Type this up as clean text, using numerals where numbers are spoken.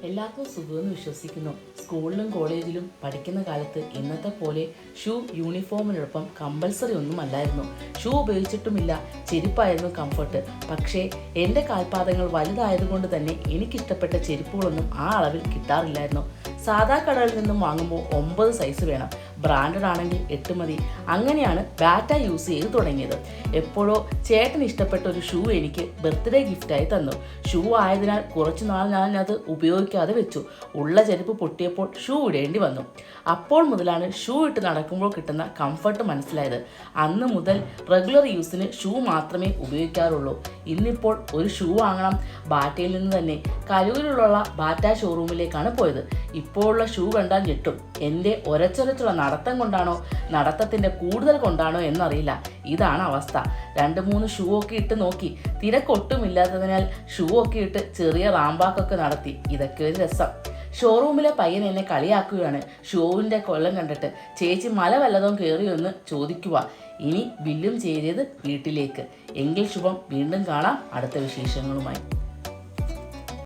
എല്ലാവർക്കും സുഖമെന്ന് വിശ്വസിക്കുന്നു. സ്കൂളിലും കോളേജിലും പഠിക്കുന്ന കാലത്ത് ഇന്നത്തെ പോലെ ഷൂ യൂണിഫോമിനൊപ്പം കമ്പൽസറി ഒന്നും അല്ലായിരുന്നു. ഷൂ ഉപയോഗിച്ചിട്ടുമില്ല, ചെരുപ്പായിരുന്നു കംഫർട്ട്. പക്ഷേ എൻ്റെ കാൽപാദങ്ങൾ വലുതായതുകൊണ്ട് തന്നെ എനിക്കിഷ്ടപ്പെട്ട ചെരുപ്പുകളൊന്നും ആ അളവിൽ കിട്ടാറില്ലായിരുന്നു. സാധാ കടകളിൽ നിന്നും വാങ്ങുമ്പോൾ 9 സൈസ് വേണം, ബ്രാൻഡഡ് ആണെങ്കിൽ 8 മതി. അങ്ങനെയാണ് ബാറ്റ യൂസ് ചെയ്ത് തുടങ്ങിയത്. എപ്പോഴോ ചേട്ടൻ ഇഷ്ടപ്പെട്ട ഒരു ഷൂ എനിക്ക് ബർത്ത്ഡേ ഗിഫ്റ്റായി തന്നു. ഷൂ ആയതിനാൽ കുറച്ചു നാൾ ഞാനത് ഉപയോഗിക്കാതെ വെച്ചു. ഉള്ള ചെരുപ്പ് പൊട്ടിയപ്പോൾ ഷൂ ഇടേണ്ടി വന്നു. അപ്പോൾ മുതലാണ് ഷൂ ഇട്ട് നടക്കുമ്പോൾ കിട്ടുന്ന കംഫർട്ട് മനസ്സിലായത്. അന്ന് മുതൽ റെഗുലർ യൂസിന് ഷൂ മാത്രമേ ഉപയോഗിക്കാറുള്ളൂ. ഇന്നിപ്പോൾ ഒരു ഷൂ വാങ്ങണം. ബാറ്റയിൽ നിന്ന് തന്നെ കലൂരിലുള്ള ബാറ്റ ഷോറൂമിലേക്കാണ് പോയത്. ഇപ്പോഴുള്ള ഷൂ കണ്ടാൽ ഞെട്ടും. എൻ്റെ ഒരച്ചൊരച്ചുള്ള നടത്തം കൊണ്ടാണോ നടത്തത്തിൻ്റെ കൂടുതൽ കൊണ്ടാണോ എന്നറിയില്ല, ഇതാണ് അവസ്ഥ. 2-3 ഷൂ ഒക്കെ ഇട്ട് നോക്കി. തിരക്കൊട്ടുമില്ലാത്തതിനാൽ ഷൂ ഒക്കെ ഇട്ട് ചെറിയ റാമ്പാക്കൊക്കെ നടത്തി. ഇതൊക്കെ ഒരു രസം. ഷോറൂമിലെ പയ്യൻ എന്നെ കളിയാക്കുകയാണ്. ഷൂവിൻ്റെ കൊല്ലം കണ്ടിട്ട്. ചേച്ചി മല വല്ലതും കയറിയോ എന്ന് ചോദിക്കുക. ഇനി ബില്ലും ചെയ്തത് വീട്ടിലേക്ക്. എങ്കിൽ ശുഭം. വീണ്ടും കാണാം അടുത്ത വിശേഷങ്ങളുമായി.